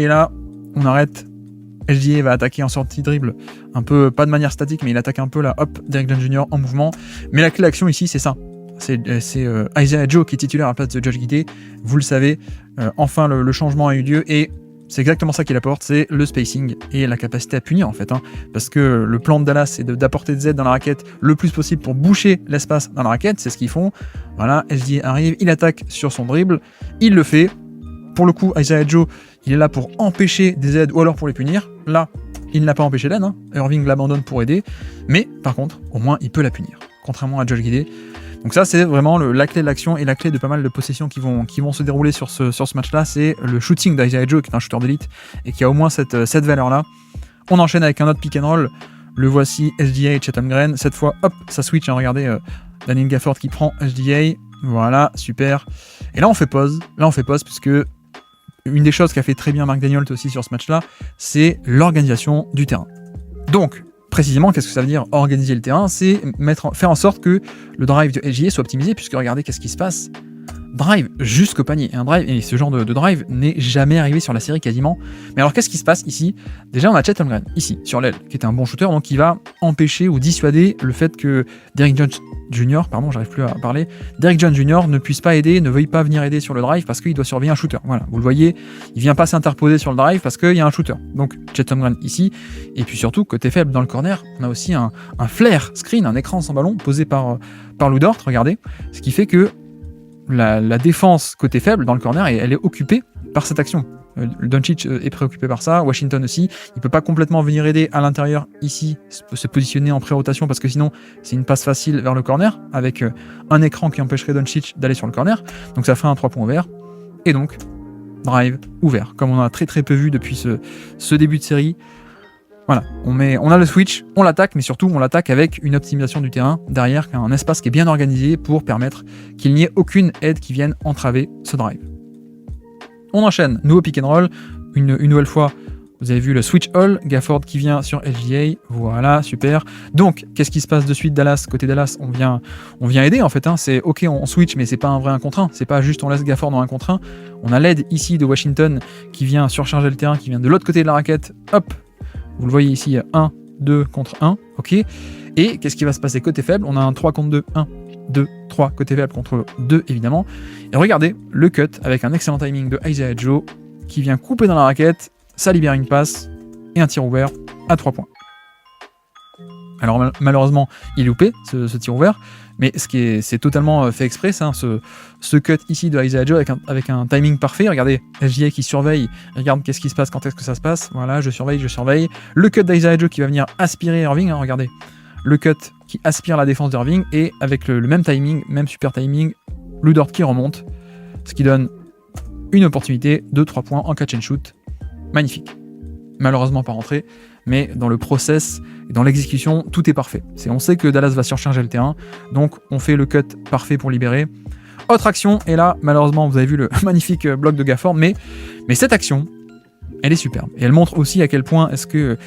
Et là, on arrête. SGA va attaquer en sortie dribble, un peu, pas de manière statique, mais il attaque un peu là, hop, Derrick Jones Jr. en mouvement. Mais la clé d'action ici, c'est ça. C'est Isaiah Joe qui est titulaire à la place de Josh Giddey. Vous le savez, enfin le changement a eu lieu et c'est exactement ça qu'il apporte, c'est le spacing et la capacité à punir en fait. Parce que le plan de Dallas, c'est d'apporter des aides dans la raquette le plus possible pour boucher l'espace dans la raquette. C'est ce qu'ils font. Voilà, SGA arrive, il attaque sur son dribble, il le fait. Pour le coup, Isaiah Joe, il est là pour empêcher des aides ou alors pour les punir. Là, il n'a pas empêché l'aide. Irving l'abandonne pour aider. Mais par contre, au moins, il peut la punir. Contrairement à Josh Giddey. Donc ça, c'est vraiment la clé de l'action et la clé de pas mal de possessions qui vont se dérouler sur ce match-là. C'est le shooting d'Isaiah Joe, qui est un shooter d'élite et qui a au moins cette valeur-là. On enchaîne avec un autre pick and roll. Le voici, SGA et Chatham Green. Cette fois, hop, ça switch. Regardez, Daniel Gafford qui prend SGA. Voilà, super. Et là, on fait pause. Puisque une des choses qu'a fait très bien Mark Daigneault aussi sur ce match-là, c'est l'organisation du terrain. Donc, précisément, qu'est-ce que ça veut dire organiser le terrain? C'est faire en sorte que le drive de SGA soit optimisé, puisque regardez qu'est-ce qui se passe. Drive jusqu'au panier. Et ce genre de drive n'est jamais arrivé sur la série quasiment. Mais alors qu'est-ce qui se passe ici? Déjà on a Chet Holmgren ici sur l'aile qui est un bon shooter, donc il va empêcher ou dissuader le fait que Derrick Jones Jr. J'arrive plus à parler. Derrick Jones Jr. ne puisse pas aider, ne veuille pas venir aider sur le drive parce qu'il doit surveiller un shooter. Voilà, vous le voyez, il vient pas s'interposer sur le drive parce qu'il y a un shooter. Donc Chet Holmgren ici. Et puis surtout côté faible dans le corner, on a aussi un flare screen, un écran sans ballon posé par Lou Dort. Regardez, ce qui fait que la défense côté faible dans le corner, elle est occupée par cette action. Doncic est préoccupé par ça, Washington aussi. Il peut pas complètement venir aider à l'intérieur ici, se positionner en pré-rotation parce que sinon c'est une passe facile vers le corner avec un écran qui empêcherait Doncic d'aller sur le corner. Donc ça ferait un 3 points ouvert. Et donc drive ouvert, comme on a très très peu vu depuis ce début de série. Voilà, on a le switch, on l'attaque, mais surtout on l'attaque avec une optimisation du terrain derrière, un espace qui est bien organisé pour permettre qu'il n'y ait aucune aide qui vienne entraver ce drive. On enchaîne, nouveau pick and roll, une nouvelle fois, vous avez vu le switch all, Gafford qui vient sur SGA, voilà, super. Donc, qu'est-ce qui se passe de suite Dallas? Côté Dallas, on vient aider en fait, c'est ok, on switch, mais c'est pas un vrai 1 contre 1, c'est pas juste on laisse Gafford dans 1 contre 1, on a l'aide ici de Washington qui vient surcharger le terrain, qui vient de l'autre côté de la raquette, hop. Vous le voyez ici, 1, 2 contre 1, ok. Et qu'est-ce qui va se passer côté faible? On a un 3 contre 2, 1, 2, 3, côté faible contre 2 évidemment. Et regardez le cut avec un excellent timing de Isaiah Joe qui vient couper dans la raquette, ça libère une passe et un tir ouvert à 3 points. Alors malheureusement, il est loupé ce tir ouvert, mais c'est totalement fait exprès, ça, ce cut ici de Isaiah Joe avec un timing parfait. Regardez, SGA qui surveille, regarde qu'est-ce qui se passe, quand est-ce que ça se passe. Voilà, je surveille. Le cut d'Isaiah Joe qui va venir aspirer Irving, regardez. Le cut qui aspire la défense d'Irving et avec le même timing, même super timing, Lou Dort qui remonte, ce qui donne une opportunité de 3 points en catch and shoot. Magnifique. Malheureusement pas rentré, mais dans le process et dans l'exécution, tout est parfait. On sait que Dallas va surcharger le terrain, donc on fait le cut parfait pour libérer. Autre action, et là, malheureusement, vous avez vu le magnifique bloc de Gafford, mais cette action, elle est superbe. Et elle montre aussi à quel point est-ce que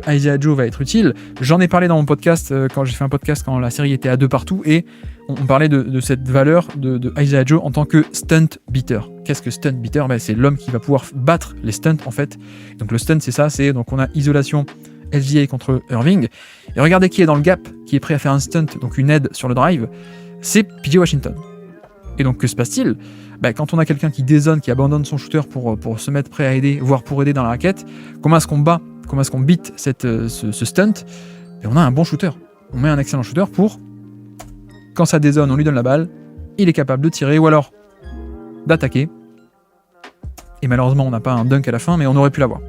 Isaiah Joe va être utile. J'en ai parlé dans mon podcast, quand j'ai fait un podcast quand la série était à 2 partout, et on parlait de cette valeur de Isaiah Joe en tant que stunt beater. Qu'est-ce que stunt beater? C'est l'homme qui va pouvoir battre les stunts en fait. Donc le stunt c'est ça, donc on a isolation SGA contre Irving. Et regardez qui est dans le gap, qui est prêt à faire un stunt, donc une aide sur le drive, c'est PJ Washington. Et donc que se passe-t-il? Quand on a quelqu'un qui dézone, qui abandonne son shooter pour se mettre prêt à aider, voire pour aider dans la raquette, comment est-ce qu'on beat ce stunt? Et on a un bon shooter. On met un excellent shooter pour, quand ça dézone, on lui donne la balle, il est capable de tirer ou alors d'attaquer. Et malheureusement, on n'a pas un dunk à la fin, mais on aurait pu l'avoir.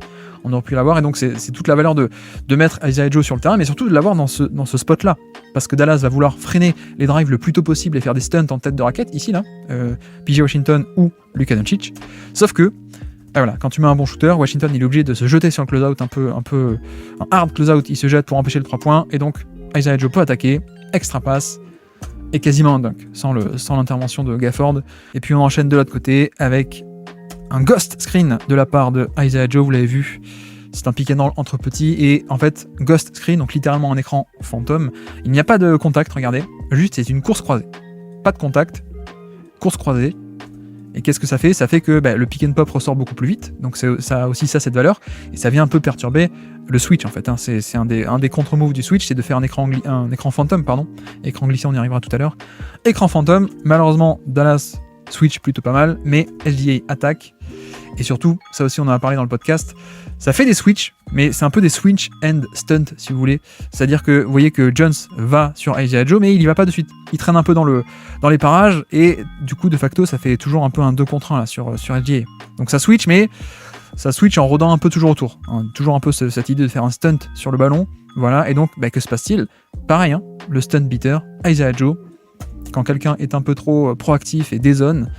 Et donc c'est toute la valeur de mettre Isaiah Joe sur le terrain, mais surtout de l'avoir dans ce spot-là. Parce que Dallas va vouloir freiner les drives le plus tôt possible et faire des stunts en tête de raquette, ici, là, PJ Washington ou Luka Doncic. Sauf que, voilà, quand tu mets un bon shooter, Washington il est obligé de se jeter sur le close-out, un hard close-out, il se jette pour empêcher le 3 points, et donc Isaiah Joe peut attaquer, extra passe, et quasiment un dunk, sans l'intervention de Gafford. Et puis on enchaîne de l'autre côté avec un ghost screen de la part de Isaiah Joe, vous l'avez vu, c'est un pick and roll entre petits, et en fait, ghost screen, donc littéralement un écran fantôme, il n'y a pas de contact, regardez, juste c'est une course croisée, pas de contact, course croisée, Et qu'est-ce que ça fait? Ça fait que le pick and pop ressort beaucoup plus vite, donc ça a aussi cette valeur, et ça vient un peu perturber le switch en fait. Hein. C'est un des contre-moves du switch, c'est de faire un écran fantôme, pardon. Écran glissé, on y arrivera tout à l'heure. Écran fantôme, malheureusement Dallas switch plutôt pas mal, mais SGA attaque, et surtout, ça aussi on en a parlé dans le podcast, ça fait des switches, mais c'est un peu des switch and stunt si vous voulez. C'est-à-dire que vous voyez que Jones va sur Isaiah Joe, mais il y va pas de suite. Il traîne un peu dans les parages, et du coup de facto ça fait toujours un peu un 2 contre 1 là, sur SGA. Donc ça switch, mais ça switch en rodant un peu toujours autour. Hein. Toujours un peu cette idée de faire un stunt sur le ballon. Voilà, et donc que se passe-t-il? Pareil, hein, le stunt beater, Isaiah Joe, quand quelqu'un est un peu trop proactif et dézone,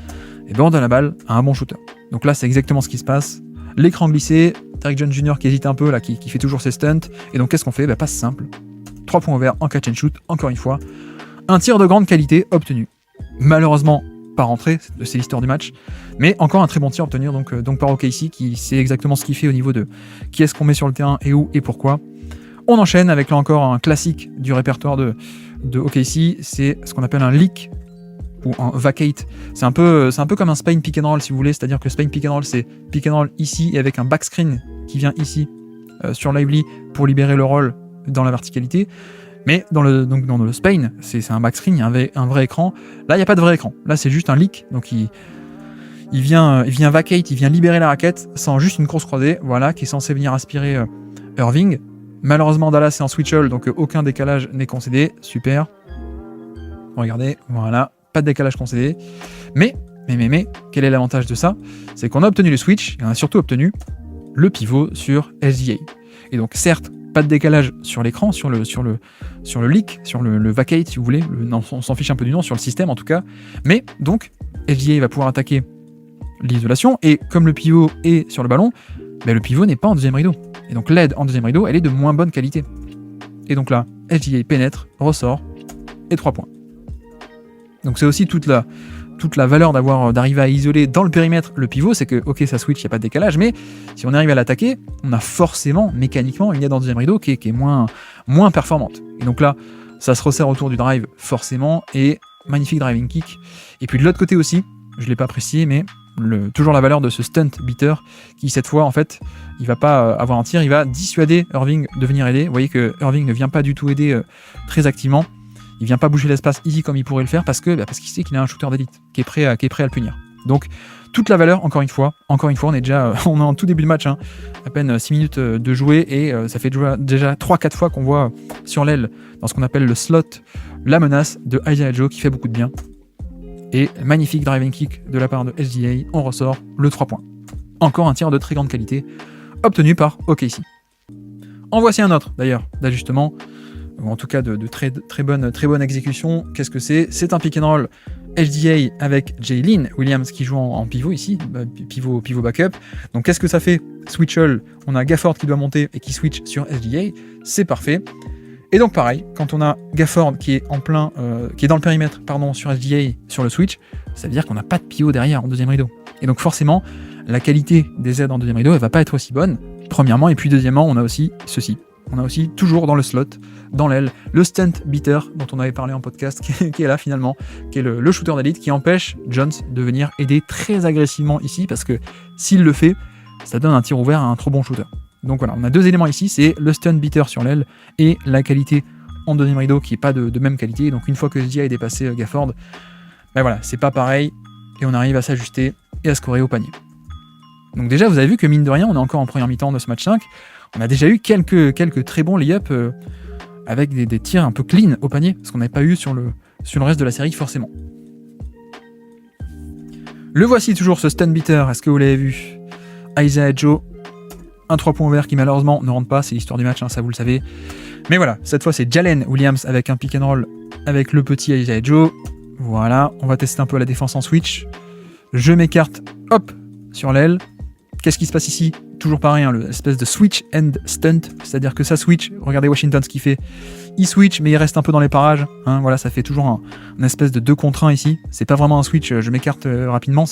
et on donne la balle à un bon shooter. Donc là c'est exactement ce qui se passe. L'écran glissé, Derrick Jones Jr. qui hésite un peu là, qui fait toujours ses stunts, et donc qu'est-ce qu'on fait? Passe simple, 3 points ouverts en catch and shoot, encore une fois, un tir de grande qualité obtenu. Malheureusement pas rentré, c'est l'histoire du match, mais encore un très bon tir obtenu donc par OKC, qui sait exactement ce qu'il fait au niveau de qui est-ce qu'on met sur le terrain et où et pourquoi. On enchaîne avec là encore un classique du répertoire de OKC, c'est ce qu'on appelle un leak ou un vacate. C'est un peu comme un Spain pick and roll si vous voulez, c'est-à-dire que Spain pick and roll c'est pick and roll ici et avec un backscreen qui vient ici sur Lively pour libérer le roll dans la verticalité. Mais dans le Spain, c'est un backscreen, il y a un vrai écran. Là, il n'y a pas de vrai écran. Là, c'est juste un leak. Donc, il vient vacate, il vient libérer la raquette sans juste une grosse croisée, voilà, qui est censé venir aspirer Irving. Malheureusement, Dallas est en switch all, donc aucun décalage n'est concédé. Super. Regardez, voilà, pas de décalage concédé. Mais, quel est l'avantage de ça? C'est qu'on a obtenu le switch, et on a surtout obtenu le pivot sur SGA. Et donc, certes, pas de décalage sur l'écran, sur le leak, sur le vacate si vous voulez, on s'en fiche un peu du nom, sur le système en tout cas, mais donc SGA va pouvoir attaquer l'isolation, et comme le pivot est sur le ballon, le pivot n'est pas en deuxième rideau, et donc l'aide en deuxième rideau, elle est de moins bonne qualité. Et donc là, SGA pénètre, ressort, et 3 points. Donc c'est aussi toute la valeur d'arriver à isoler dans le périmètre le pivot, c'est que ok ça switch, il n'y a pas de décalage, mais si on arrive à l'attaquer, on a forcément mécaniquement une aide en deuxième rideau qui est moins performante. Et donc là, ça se resserre autour du drive forcément, et magnifique driving kick. Et puis de l'autre côté aussi, je ne l'ai pas précisé, mais toujours la valeur de ce stunt beater qui cette fois en fait, il va pas avoir un tir, il va dissuader Irving de venir aider. Vous voyez que Irving ne vient pas du tout aider très activement. Il vient pas bouger l'espace ici comme il pourrait le faire parce qu'il sait qu'il a un shooter d'élite qui est prêt à le punir. Donc toute la valeur, encore une fois, on est en tout début de match, hein, à peine 6 minutes de jouer, et ça fait déjà 3-4 fois qu'on voit sur l'aile, dans ce qu'on appelle le slot, la menace de Isaiah Joe qui fait beaucoup de bien. Et magnifique driving kick de la part de SGA, on ressort le 3 points. Encore un tir de très grande qualité obtenu par OKC. En voici un autre d'ailleurs d'ajustement, ou en tout cas de très bonne exécution. Qu'est-ce que c'est? C'est un pick and roll SGA avec Jalen Williams qui joue en pivot ici, pivot backup. Donc qu'est-ce que ça fait? Switch all, on a Gafford qui doit monter et qui switch sur SGA, c'est parfait. Et donc pareil, quand on a Gafford qui est qui est dans le périmètre sur SGA sur le switch, ça veut dire qu'on n'a pas de pivot derrière en deuxième rideau. Et donc forcément, la qualité des aides en deuxième rideau, elle va pas être aussi bonne, premièrement, et puis deuxièmement, on a aussi ceci. On a aussi, toujours dans le slot, dans l'aile, le stunt beater dont on avait parlé en podcast, qui est là finalement, qui est le shooter d'élite, qui empêche Jones de venir aider très agressivement ici, parce que s'il le fait, ça donne un tir ouvert à un trop bon shooter. Donc voilà, on a deux éléments ici, c'est le stunt beater sur l'aile et la qualité en deuxième rideau qui n'est pas de même qualité. Donc une fois que SGA a dépassé Gafford, voilà, c'est pas pareil, et on arrive à s'ajuster et à scorer au panier. Donc déjà, vous avez vu que mine de rien, on est encore en première mi-temps de ce match 5, on a déjà eu quelques très bons lay-up avec des tirs un peu clean au panier, ce qu'on n'avait pas eu sur le reste de la série forcément. Le voici toujours ce stun beater, est-ce que vous l'avez vu? Isaiah Joe, un 3 points vert qui malheureusement ne rentre pas, c'est l'histoire du match, hein, ça vous le savez. Mais voilà, cette fois c'est Jalen Williams avec un pick and roll avec le petit Isaiah Joe. Voilà, on va tester un peu la défense en switch. Je m'écarte, hop, sur l'aile. Qu'est-ce qui se passe ici? Toujours pareil, hein, l'espèce de switch and stunt, c'est-à-dire que ça switch, regardez Washington ce qu'il fait, il switch mais il reste un peu dans les parages, hein, voilà, ça fait toujours un espèce de 2 contre 1 ici, c'est pas vraiment un switch, je m'écarte rapidement,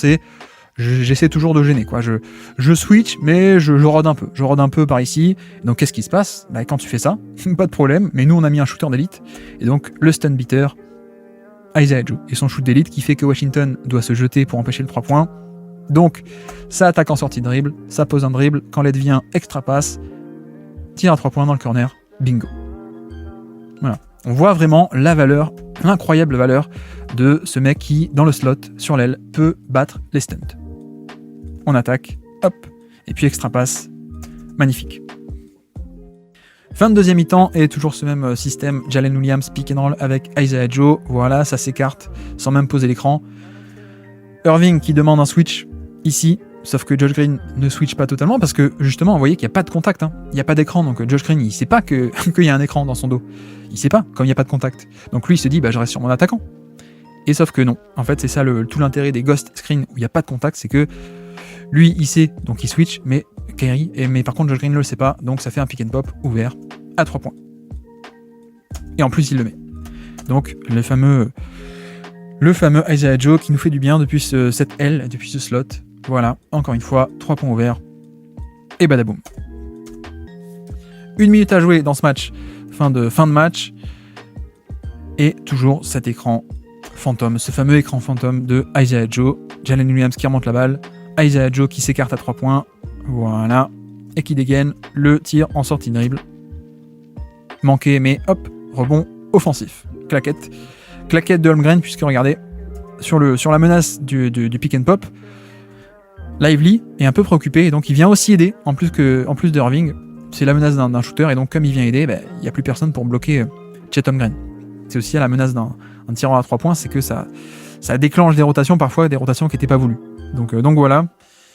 j'essaie toujours de gêner, quoi. Je switch mais je rôde un peu par ici, donc qu'est-ce qui se passe? Quand tu fais ça, pas de problème, mais nous on a mis un shooter d'élite, et donc le stun beater, Isaiah Joe et son shoot d'élite qui fait que Washington doit se jeter pour empêcher le 3 points. Donc, ça attaque en sortie de dribble, ça pose un dribble, quand l'aide vient, extra passe, tire à 3 points dans le corner, bingo. Voilà. On voit vraiment la valeur, l'incroyable valeur de ce mec qui, dans le slot, sur l'aile, peut battre les stunts. On attaque, hop, et puis extra passe, magnifique. Fin de deuxième mi-temps, et toujours ce même système, Jalen Williams pick and roll avec Isaiah Joe, voilà, ça s'écarte sans même poser l'écran. Irving qui demande un switch, ici, sauf que Josh Green ne switch pas totalement, parce que justement, vous voyez qu'il n'y a pas de contact, hein. Il n'y a pas d'écran, donc Josh Green, il sait pas qu'il y a un écran dans son dos. Il sait pas, comme il n'y a pas de contact. Donc lui, il se dit, je reste sur mon attaquant. Et sauf que non. En fait, c'est ça tout l'intérêt des ghost screens où il n'y a pas de contact, c'est que lui, il sait, donc il switch, mais par contre, Josh Green ne le sait pas, donc ça fait un pick and pop ouvert à 3 points. Et en plus, il le met. Donc, le fameux Isaiah Joe qui nous fait du bien depuis cette L, depuis ce slot. Voilà, encore une fois, 3 points ouverts. Et badaboum. 1 minute à jouer dans ce match. Fin de match. Et toujours cet écran fantôme, ce fameux écran fantôme de Isaiah Joe. Jalen Williams qui remonte la balle. Isaiah Joe qui s'écarte à 3 points. Voilà. Et qui dégaine le tir en sortie de dribble. Manqué, mais hop, rebond offensif. Claquette de Holmgren, puisque regardez, sur la menace du pick and pop, Lively est un peu préoccupé, et donc il vient aussi aider, en plus de Irving. C'est la menace d'un shooter, et donc comme il vient aider, il n'y a plus personne pour bloquer Chet Holmgren. C'est aussi la menace d'un tireur à 3 points, c'est que ça déclenche des rotations, parfois des rotations qui n'étaient pas voulues. Donc voilà,